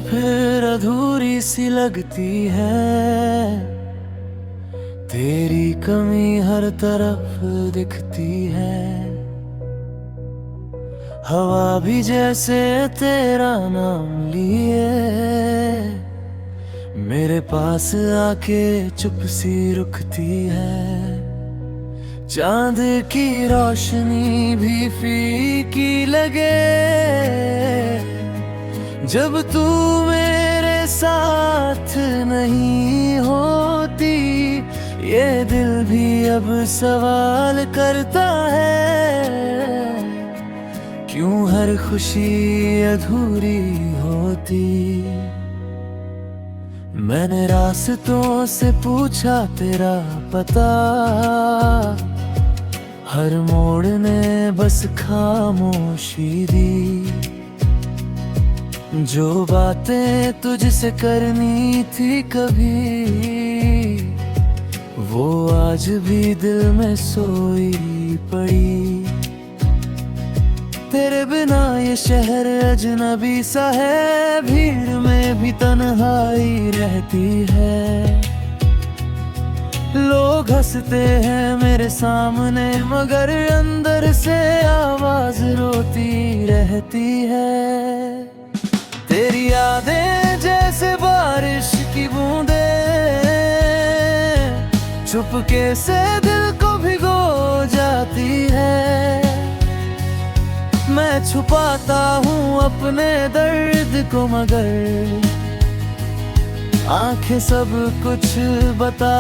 फिर अधूरी सी लगती है, तेरी कमी हर तरफ दिखती है। हवा भी जैसे तेरा नाम लिए मेरे पास आके चुप सी रुकती है। चांद की रोशनी भी फीकी लगे जब तू मेरे साथ नहीं होती। ये दिल भी अब सवाल करता है, क्यों हर खुशी अधूरी होती। मैंने रास्तों से पूछा तेरा पता, हर मोड़ ने बस खामोशी दी। जो बातें तुझसे करनी थी कभी, वो आज भी दिल में सोई पड़ी। तेरे बिना ये शहर अजनबी सा है, भीड़ में भी तन्हाई रहती है। लोग हंसते हैं मेरे सामने मगर अंदर से आवाज रोती रहती है। तेरी यादें जैसे बारिश की बूंदें चुपके से दिल को भिगो जाती है। मैं छुपाता हूँ अपने दर्द को मगर आंखें सब कुछ बता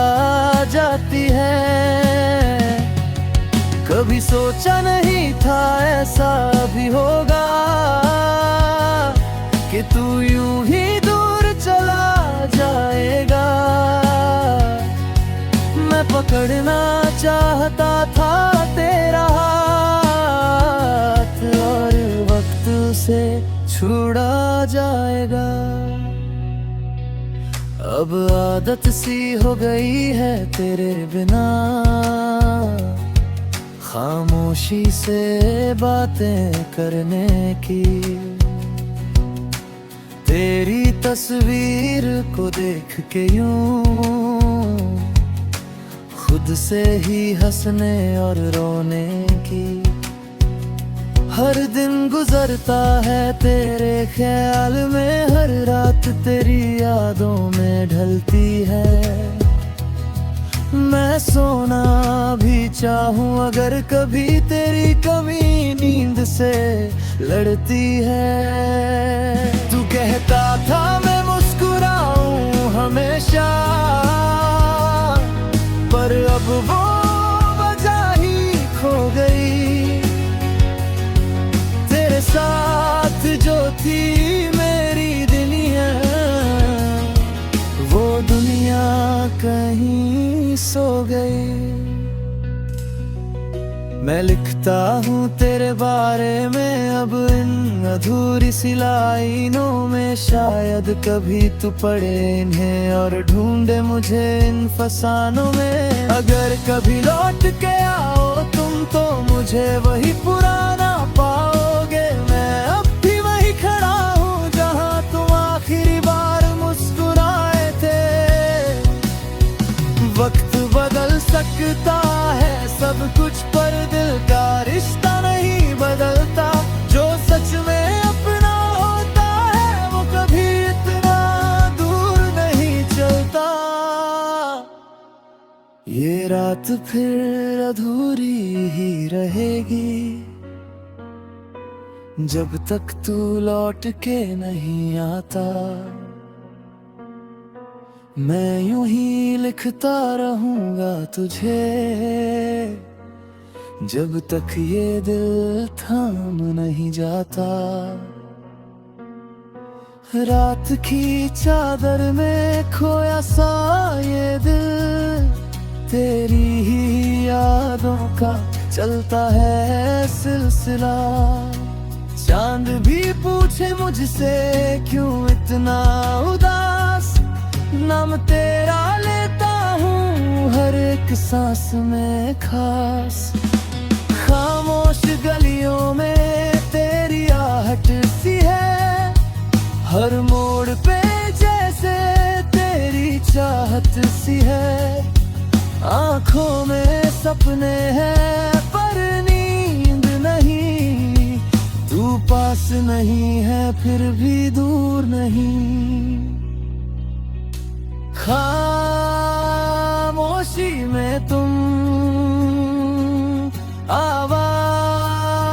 जाती है। कभी सोचा नहीं था ऐसा भी होगा कि तू यूं ही दूर चला जाएगा। मैं पकड़ना चाहता था तेरा हाथ और वक्त से छुड़ा जाएगा। अब आदत सी हो गई है तेरे बिना, खामोशी से बातें करने की। तेरी तस्वीर को देख के यूं खुद से ही हंसने और रोने की। हर दिन गुजरता है तेरे ख्याल में, हर रात तेरी यादों में ढलती है। मैं सोना भी चाहूं अगर कभी तेरी कमी नींद से लड़ती है। तू कहता था मैं मुस्कुराऊं हमेशा, पर अब वो वजह ही खो गई। तेरे साथ जो थी मेरी दुनिया, वो दुनिया कहीं सो गई। मैं लिखता हूँ तेरे बारे में अब इन अधूरी सी लाइनों में, शायद कभी तू पढ़े इन्हें और ढूंढे मुझे इन फसानों में। अगर कभी लौट के आओ तुम तो मुझे वही पुराना पाओगे। मैं अब भी वही खड़ा हूँ जहाँ तुम आखिरी बार मुस्कुराए थे। वक्त बदल सकता है सब कुछ पर दिल का रिश्ता नहीं बदलता। जो सच में अपना होता है वो कभी इतना दूर नहीं चलता। ये रात फिर अधूरी ही रहेगी जब तक तू लौट के नहीं आता। मैं यूं ही लिखता रहूंगा तुझे जब तक ये दिल थाम नहीं जाता। रात की चादर में खोया सा ये दिल, तेरी ही यादों का चलता है सिलसिला। चांद भी पूछे मुझसे क्यों इतना उदास, नाम तेरा लेता हूँ हर एक सांस में खास। खामोश गलियों में तेरी आहट सी है, हर मोड़ पे जैसे तेरी चाहत सी है, आंखों में सपने हैं पर नींद नहीं, तू पास नहीं है फिर भी दूर नहीं। खामोशी में तुम आवाज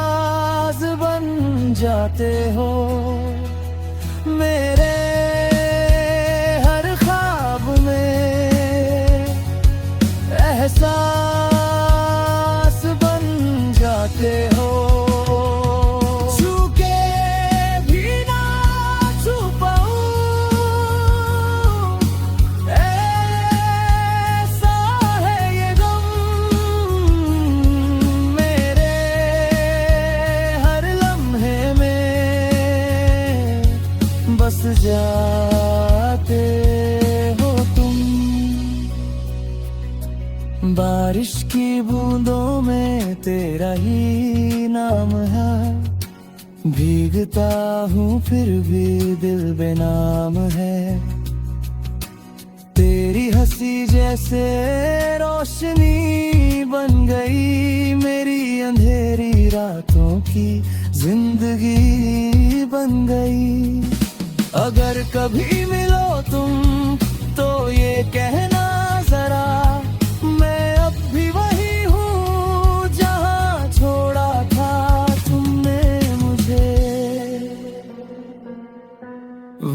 बन जाते हो, मेरे हर ख्वाब में एहसास बन जाते हो। छू के भी ना छू पाऊं, ऐसा है ये गम, मेरे हर लम्हे में बस जाते हो तुम। बारिश की बूंदों में तेरा ही नाम है, भीगता हूँ फिर भी दिल बेनाम है। तेरी हंसी जैसे रोशनी बन गई मेरी अंधेरी रातों की जिंदगी बन गई। अगर कभी मिलो तुम तो ये कहना जरा, मैं अब भी वही हूँ जहाँ छोड़ा था तुमने मुझे।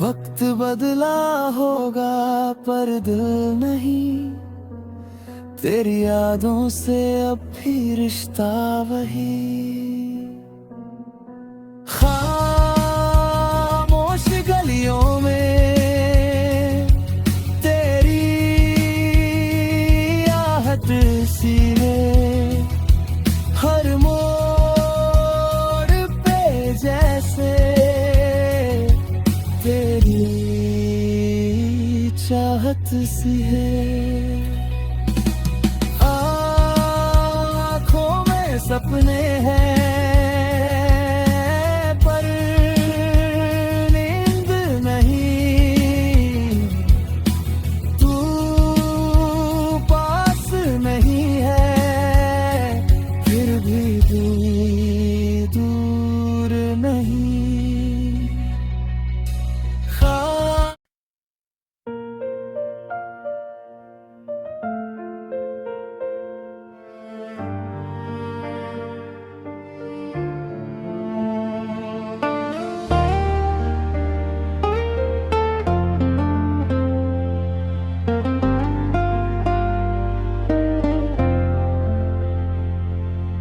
वक्त बदला होगा पर दिल नहीं, तेरी यादों से अब भी रिश्ता वही। खामोश गलियों में तेरी आहट सी है, हर मोड़ पे जैसे तेरी चाहत सी है। आँखों में सपने हैं पर नींद नहीं, तू पास नहीं है फिर भी दूर नहीं।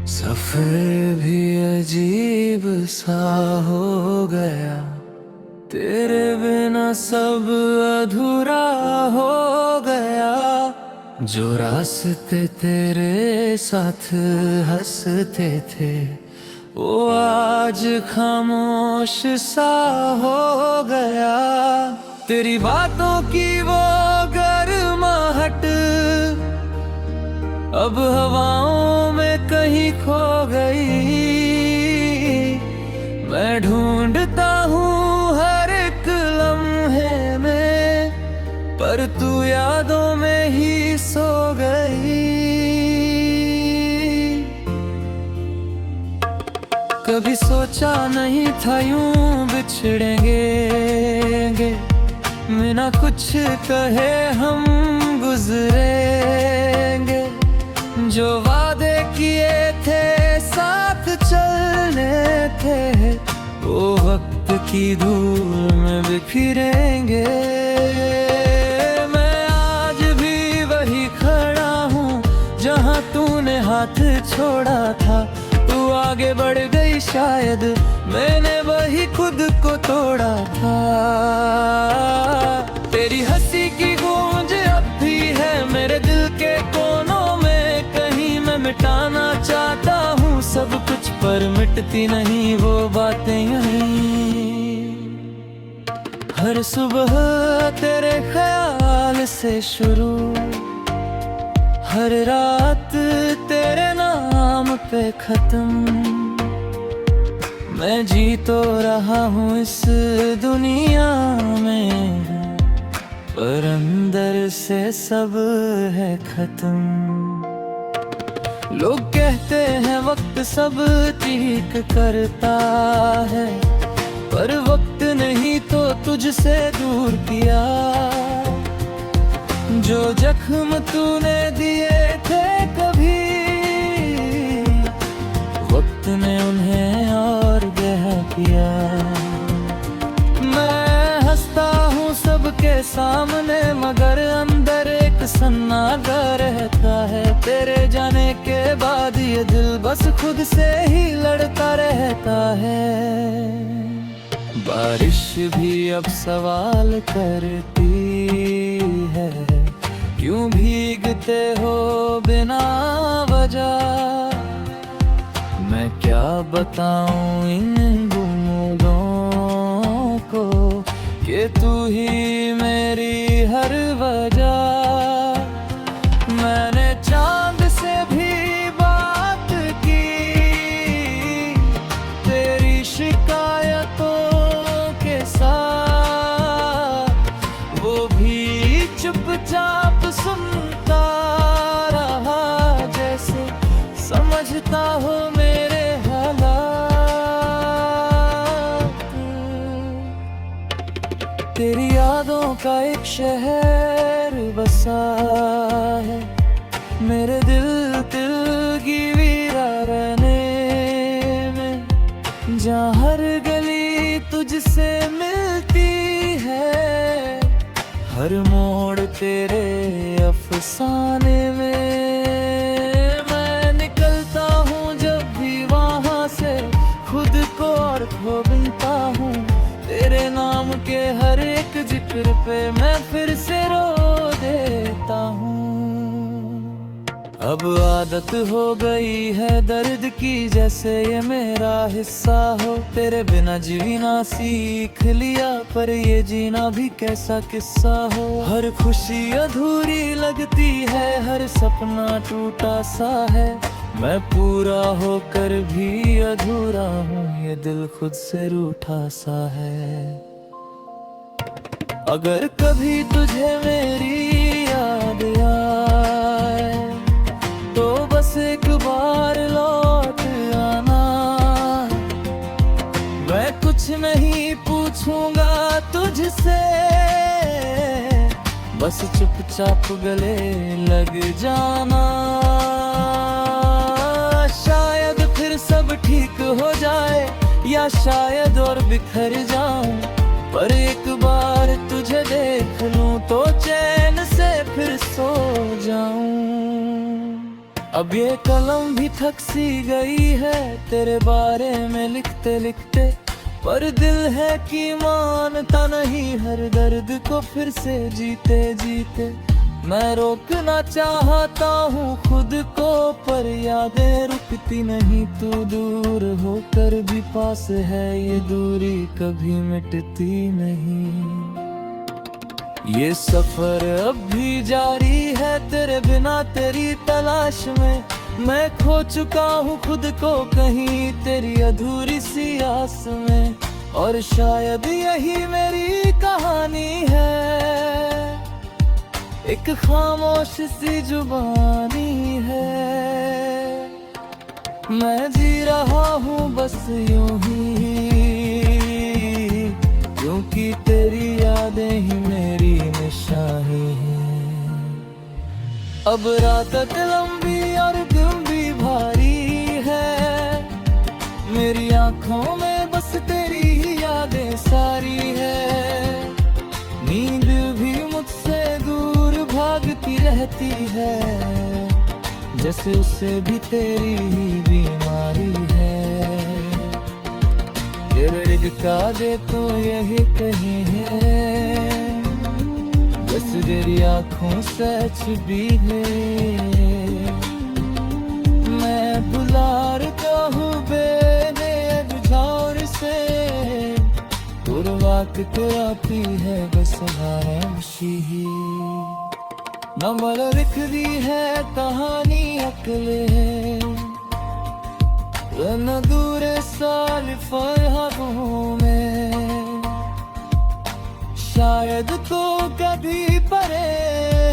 सफर भी अजीब सा हो गया, तेरे बिना सब अधूरा हो गया। जो रास्ते तेरे साथ हंसते थे वो आज खामोश सा हो गया। तेरी बातों की वो गर्माहट अब हवाओं में कहीं खो गई। मैं ढूंढता हूँ हर एक लम्हे में पर तू यादों में ही सो गई। कभी सोचा नहीं था यूं बिछड़ेंगे, बिना कुछ कहे हम गुजरेंगे। जो वादे किए थे साथ चलने थे वो वक्त की धूल में बिखरेंगे। मैं आज भी वही खड़ा हूँ जहाँ तूने हाथ छोड़ा था। तू आगे बढ़ गई शायद मैंने वही खुद को तोड़ा था। तेरी हंसी की गूंज अब भी है मेरे दिल के कोनों में, कहीं मैं मिटाना चाहता हूँ सब कुछ पर मिटती नहीं वो बातें यहीं। हर सुबह तेरे ख्याल से शुरू, हर रात तेरे नाम पे खत्म। मैं जी तो रहा हूँ इस दुनिया में, पर अंदर से सब है खत्म। लोग कहते हैं वक्त सब ठीक करता है, पर वक्त नहीं तो तुझसे दूर किया। जो जख्म तूने दिए थे कभी, वक्त ने उन्हें और गहरा किया। मैं हंसता हूँ सबके सामने, मगर अंदर एक सन्नाटा रहता है। तेरे जाने के बाद ये दिल बस खुद से ही लड़ता रहता है। बारिश भी अब सवाल करती है, क्यों भीगते हो बिना वजह। मैं क्या बताऊं इन बूंदों को कि तू ही मेरी हर वजह। मैंने चांद से भी बात की, तेरी शिकायतों के साथ, वो भी चुपचाप सुनता रहा, जैसे समझता हो मेरे हालात। तेरी यादों का एक शहर बसा है मेरे दिल की वीराने में, जहाँ हर गली तुझसे मिलती है, हर मोड़ तेरे अफसाने में। मैं निकलता हूँ जब भी वहाँ से, खुद को और खो बिनता हूँ। तेरे नाम के हर एक जिक्र पे मैं फिर से रो देता हूँ। अब आदत हो गई है दर्द की, जैसे ये मेरा हिस्सा हो। तेरे बिना जीना सीख लिया, पर ये जीना भी कैसा किस्सा हो। हर खुशी अधूरी लगती है, हर सपना टूटा सा है। मैं पूरा होकर भी अधूरा हूँ, ये दिल खुद से रूठा सा है। अगर कभी तुझे मेरी याद आए, तो बस एक बार लौट आना। मैं कुछ नहीं पूछूंगा तुझसे, बस चुपचाप गले लग जाना। शायद फिर सब ठीक हो जाए, या शायद और बिखर जाऊं, पर एक बार तुझे देख लूं तो चैन से फिर सो जाऊं। अब ये कलम भी थक सी गई है तेरे बारे में लिखते लिखते, पर दिल है कि मानता नहीं हर दर्द को फिर से जीते जीते। मैं रोकना चाहता हूँ खुद को, पर यादें रुकती नहीं। तू दूर होकर भी पास है, ये दूरी कभी मिटती नहीं। ये सफर अब भी जारी है तेरे बिना तेरी तलाश में। मैं खो चुका हूँ खुद को कहीं तेरी अधूरी सी आस में, और शायद यही मेरी कहानी है, एक खामोश सी जुबानी है। मैं जी रहा हूँ बस यूं ही, क्योंकि तेरी यादें ही मेरी निशानी है। अब रात लंबी और दिन भी भारी है, मेरी आंखों में बस तेरी ही यादें सारी है। नींद भी मुझसे दूर भागती रहती है, जैसे उसे भी तेरी ही बीमारी है। तेरे का दे तो यही कहीं है, बस तेरी आँखों से छुपी है। मैं बुलाता हूँ बेनज़ार से, वक्त कराती है बस खामोशी ही। नंबर लिख दी है कहानी अकेले, न दूरे साल फरहबों में, शायद तो कभी परे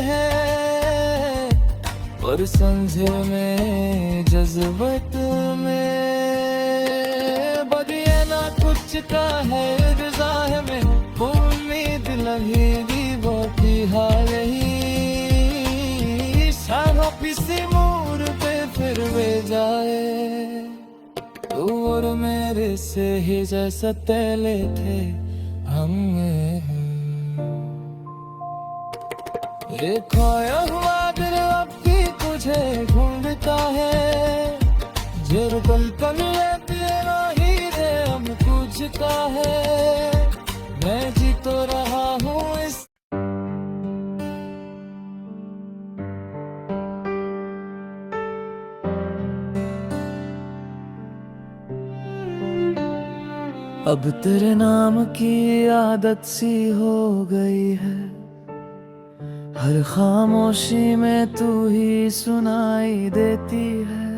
है, पर संझे में जज्बत में बदिए ना कुछ का है रज़ा है में, उम्मीद लगेगी बाकी हाल ही सारा पिसे मोर पे फिर वे जाए। तू और मेरे से ही जैसा तेले थे हम, ये खोया हुआ दिल अब भी तुझे ढूंढता है, जर पलकन तेरा ही रे हम तुझका है, मैं जी तो रहा हूँ इस अब तेरे नाम की आदत सी हो गई है, हर खामोशी में तू ही सुनाई देती है,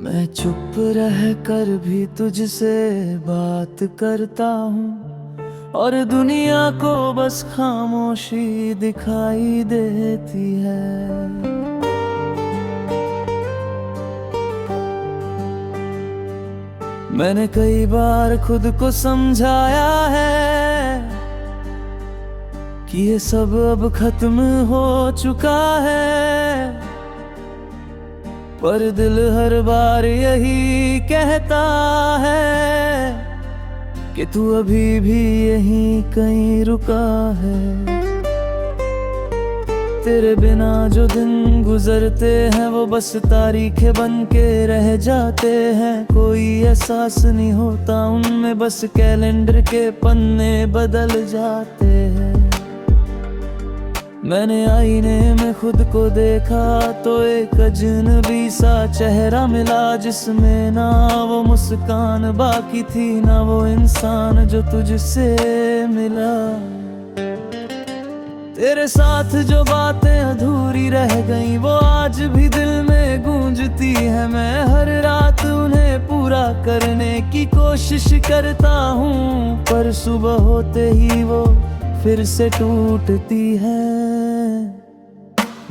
मैं चुप रह कर भी तुझसे बात करता हूँ, और दुनिया को बस खामोशी दिखाई देती है। मैंने कई बार खुद को समझाया है कि ये सब अब खत्म हो चुका है, पर दिल हर बार यही कहता है कि तू अभी भी यहीं कहीं रुका है। तेरे बिना जो दिन गुजरते हैं वो बस तारीखें बन के रह जाते हैं, कोई एहसास नहीं होता उनमें, बस कैलेंडर के पन्ने बदल जाते हैं। मैंने आईने में खुद को देखा तो एक अजनबी सा चेहरा मिला, जिसमें ना वो मुस्कान बाकी थी ना वो इंसान जो तुझसे मिला। तेरे साथ जो बातें अधूरी रह गईं वो आज भी दिल में गूंजती है, मैं हर रात उन्हें पूरा करने की कोशिश करता हूँ, पर सुबह होते ही वो फिर से टूटती है।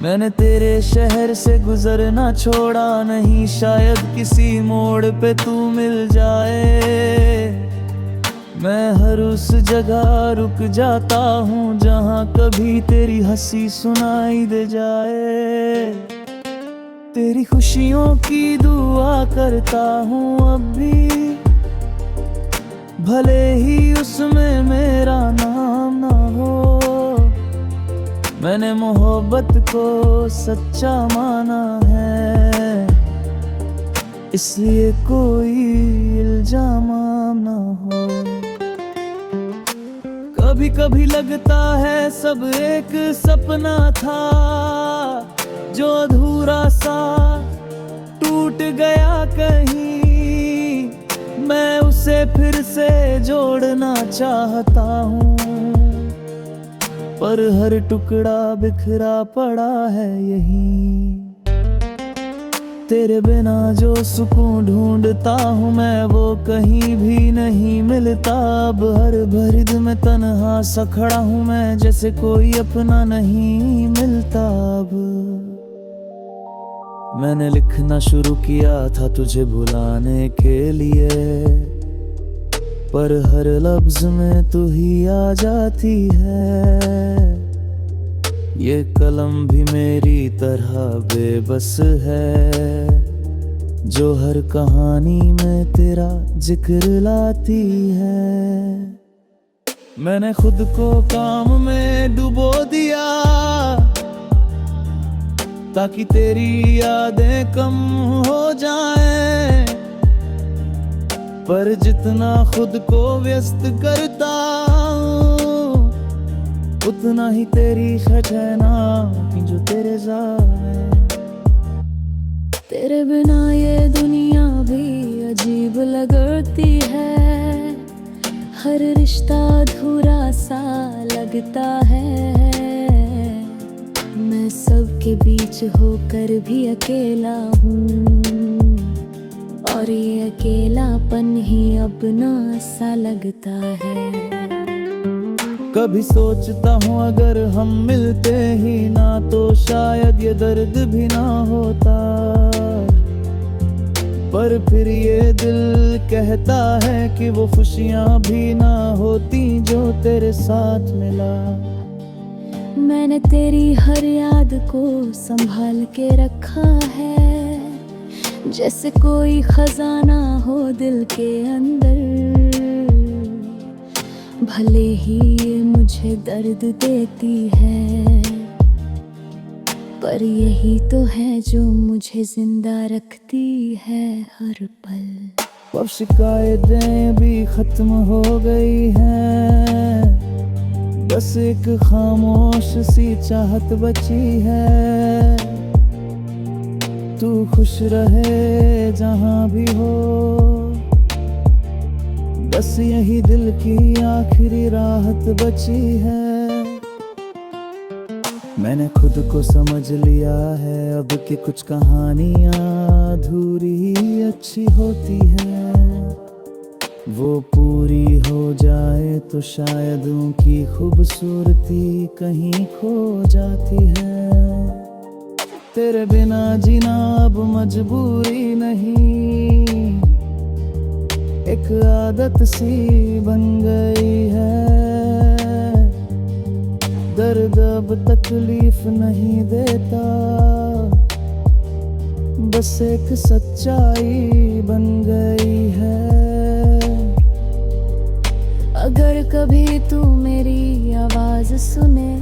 मैंने तेरे शहर से गुजरना छोड़ा नहीं, शायद किसी मोड़ पे तू मिल जाए, मैं हर उस जगह रुक जाता हूँ जहाँ कभी तेरी हंसी सुनाई दे जाए। तेरी खुशियों की दुआ करता हूँ अब भी, भले ही उसमें मेरा नाम ना हो, मैंने मोहब्बत को सच्चा माना है, इसलिए कोई इल्जाम ना हो। कभी कभी लगता है सब एक सपना था जो अधूरा सा टूट गया कहीं, मैं उसे फिर से जोड़ना चाहता हूँ, पर हर टुकड़ा बिखरा पड़ा है यहीं। तेरे बिना जो सुकून ढूंढता हूँ मैं वो कहीं भी नहीं मिलता, अब हर भरिद में तन्हा सा खड़ा हूँ मैं, जैसे कोई अपना नहीं मिलता अब। मैंने लिखना शुरू किया था तुझे भुलाने के लिए, पर हर लफ्ज में तू ही आ जाती है, ये कलम भी मेरी तरह बेबस है, जो हर कहानी में तेरा जिक्र लाती है। मैंने खुद को काम में डुबो दिया ताकि तेरी यादें कम हो जाएं, पर जितना खुद को व्यस्त करता हूँ उतना ही तेरी खजना जो तेरे जाए। तेरे बिना ये दुनिया भी अजीब लगती है, हर रिश्ता अधूरा सा लगता है, मैं सबके बीच होकर भी अकेला हूँ, और ये अकेलापन ही अपना सा लगता है। कभी सोचता हूँ अगर हम मिलते ही ना तो शायद ये दर्द भी ना होता, पर फिर ये दिल कहता है कि वो खुशियाँ भी ना होती जो तेरे साथ मिला। मैंने तेरी हर याद को संभाल के रखा है, जैसे कोई खजाना हो दिल के अंदर। भले ही ये मुझे दर्द देती है, पर यही तो है जो मुझे जिंदा रखती है हर पल। अब शिकायतें भी खत्म हो गई हैं, बस एक खामोश सी चाहत बची है। तू खुश रहे जहाँ भी हो, बस यही दिल की आखिरी राहत बची है। मैंने खुद को समझ लिया है अब कि कुछ कहानियाँ अधूरी ही अच्छी होती है। वो पूरी हो जाए तो शायद उनकी खूबसूरती कहीं खो जाती है। तेरे बिना जीना अब मजबूरी नहीं, एक आदत सी बन गई है। दर्द अब तकलीफ नहीं देता, बस एक सच्चाई बन गई है। अगर कभी तू मेरी आवाज सुने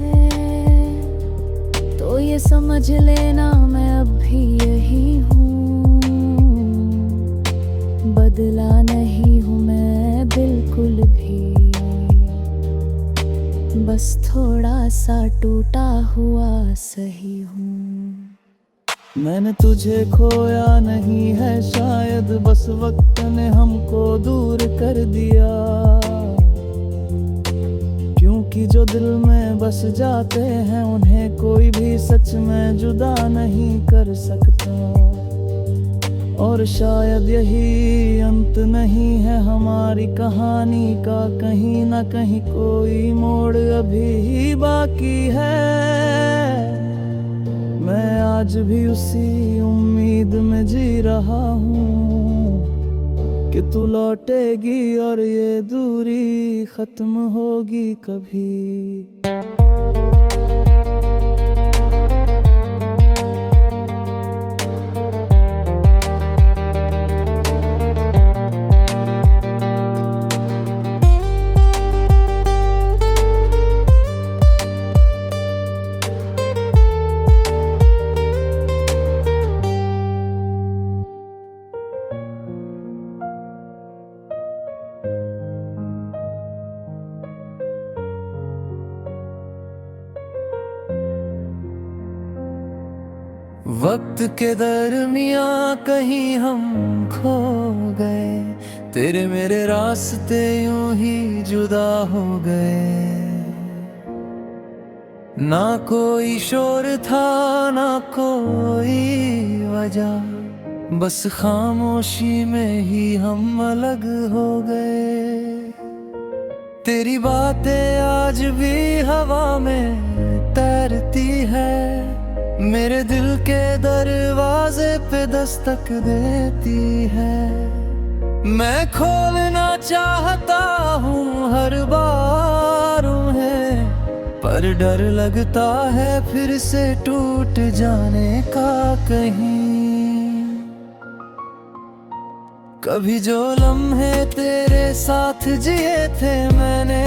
तो ये समझ लेना मैं अब भी यही हूँ। बदला नहीं हूँ मैं बिल्कुल भी, बस थोड़ा सा टूटा हुआ सही हूँ। मैंने तुझे खोया नहीं है शायद, बस वक्त ने हमको दूर कर दिया। क्योंकि जो दिल में बस जाते हैं उन्हें कोई भी सच में जुदा नहीं कर सकता। और शायद यही अंत नहीं है हमारी कहानी का, कहीं ना कहीं कोई मोड़ अभी बाकी है। मैं आज भी उसी उम्मीद में जी रहा हूँ कि तू लौटेगी और ये दूरी खत्म होगी कभी। वक्त के दरमियाँ कहीं हम खो गए, तेरे मेरे रास्ते यूं ही जुदा हो गए। ना कोई शोर था ना कोई वजह, बस खामोशी में ही हम अलग हो गए। तेरी बातें आज भी हवा में तैरती है, मेरे दिल के दरवाजे पे दस्तक देती है। मैं खोलना चाहता हूँ हर बार उन्हें, पर डर लगता है फिर से टूट जाने का कहीं। कभी जो लम्हे तेरे साथ जिए थे मैंने,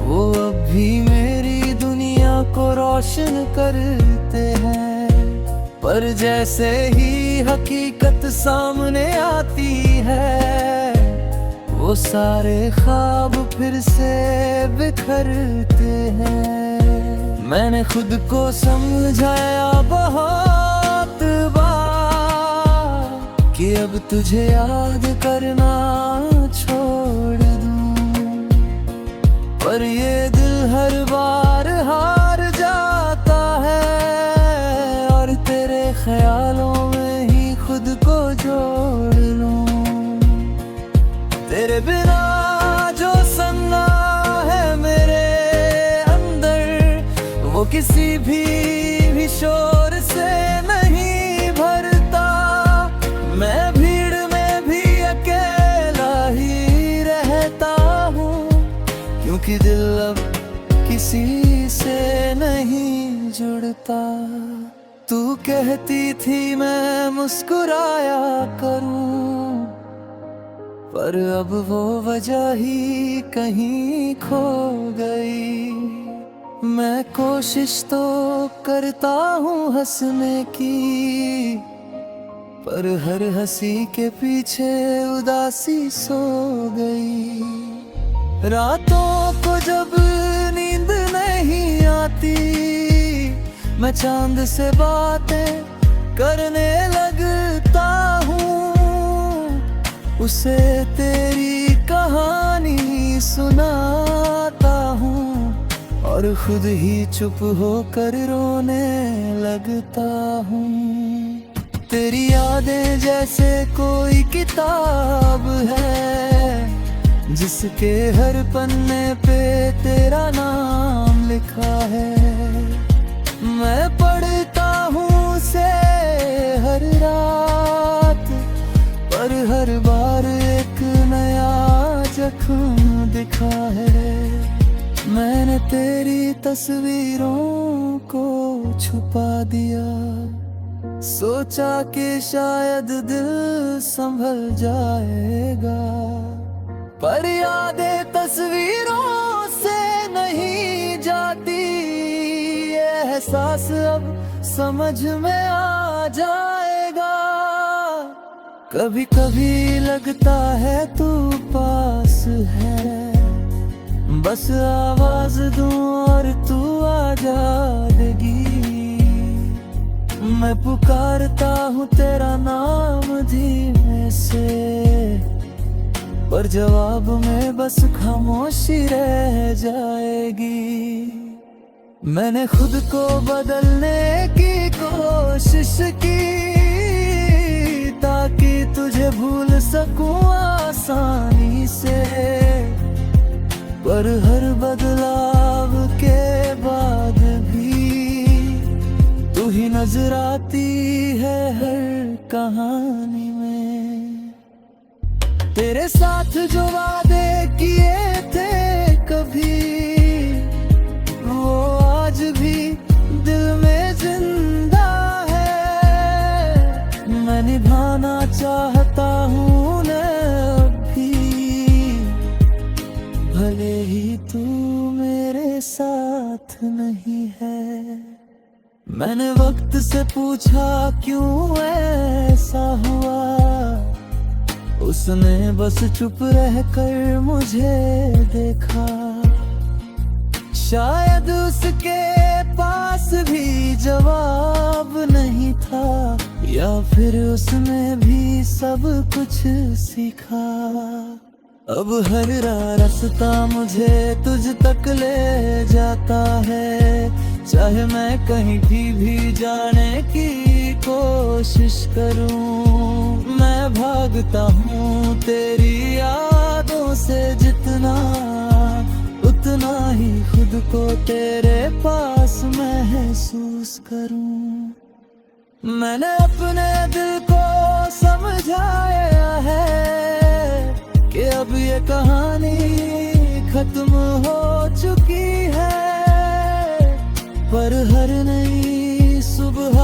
वो अब भी मेरी दुनिया को रोशन करते हैं। पर जैसे ही हकीकत सामने आती है, वो सारे ख्वाब फिर से बिखरते हैं। मैंने खुद को समझाया बहुत बार कि अब तुझे याद करना छोड़ दूं, पर ये दिल हर बार हार जाता है और तेरे ख्यालों में ही खुद को जोड़ किसी भी शोर से नहीं भरता। मैं भीड़ में भी अकेला ही रहता हूँ, क्योंकि दिल अब किसी से नहीं जुड़ता। तू कहती थी मैं मुस्कुराया करूं, पर अब वो वजह ही कहीं खो गई। मैं कोशिश तो करता हूँ हंसने की, पर हर हंसी के पीछे उदासी सो गई। रातों को जब नींद नहीं आती, मैं चांद से बातें करने लगता हूँ। उसे तेरी कहानी सुनाता हूँ, और खुद ही चुप होकर रोने लगता हूँ। तेरी यादें जैसे कोई किताब है, जिसके हर पन्ने पे तेरा नाम लिखा है। मैं पढ़ता हूँ उसे हर रात, पर हर बार एक नया जख्म दिखा है। मैंने तेरी तस्वीरों को छुपा दिया, सोचा कि शायद दिल संभल जाएगा। पर यादें तस्वीरों से नहीं जाती, ये एहसास अब समझ में आ जाएगा। कभी कभी लगता है तू पास है, बस आवाज दूं और तू आ जाएगी। मैं पुकारता हूँ तेरा नाम धीमे से, पर जवाब में बस खामोशी रह जाएगी। मैंने खुद को बदलने की कोशिश की, ताकि तुझे भूल सकूं आसानी से। पर हर बदलाव के बाद भी तू ही नजर आती है हर कहानी में। तेरे साथ जो वादे किए थे कभी, वो आज भी दिल में जिंदा है। मैं निभाना चाहता हूँ न अभी, भले ही तू मेरे साथ नहीं है। मैंने वक्त से पूछा क्यों ऐसा हुआ, उसने बस चुप रहकर मुझे देखा। शायद उसके पास भी जवाब नहीं था, या फिर उसने भी सब कुछ सीखा। अब हर रास्ता मुझे तुझ तक ले जाता है, चाहे मैं कहीं भी जाने की कोशिश करूं। मैं भागता हूँ तेरी यादों से जितना, उतना ही खुद को तेरे पास महसूस करूं। मैंने अपने दिल को समझाया है कि अब ये कहानी खत्म हो चुकी है। पर हर नई सुबह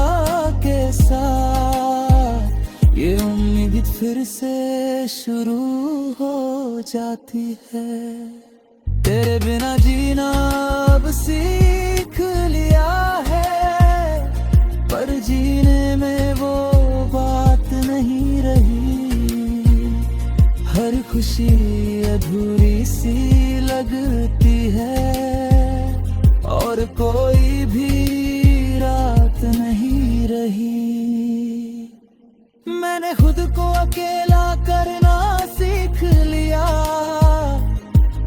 के साथ ये उम्मीद फिर से शुरू हो जाती है। तेरे बिना जीना अब सीख लिया है, पर जीने में वो बात नहीं रही। हर खुशी अधूरी सी लगती है, और कोई भी रात नहीं रही। मैंने खुद को अकेला करना सीख लिया,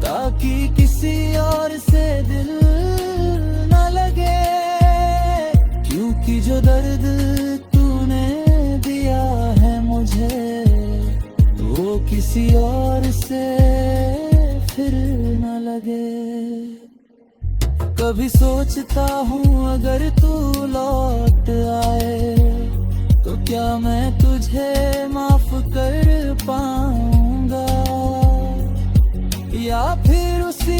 ताकि किसी और से दिल न लगे। क्योंकि जो दर्द तूने दिया है मुझे, वो किसी और से फिर न लगे। कभी सोचता हूँ अगर तू लौट आए तो क्या मैं तुझे माफ कर पाऊंगा, या फिर उसी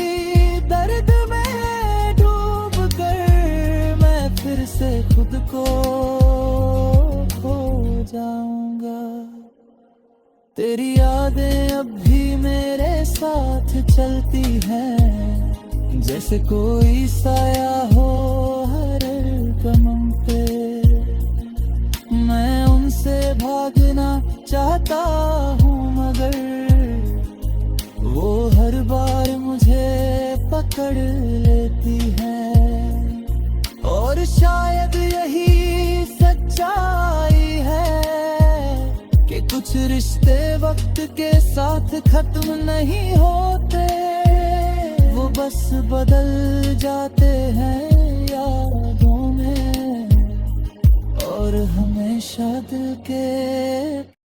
दर्द में डूब कर मैं फिर से खुद को खो जाऊंगा। तेरी यादें अब भी मेरे साथ चलती हैं, जैसे कोई साया हो हर कदम पे। मैं उनसे भागना चाहता हूँ मगर वो हर बार मुझे पकड़ लेती है, और शायद यही सच्चाई है कि कुछ रिश्ते वक्त के साथ खत्म नहीं होते, वो बस बदल जाते हैं।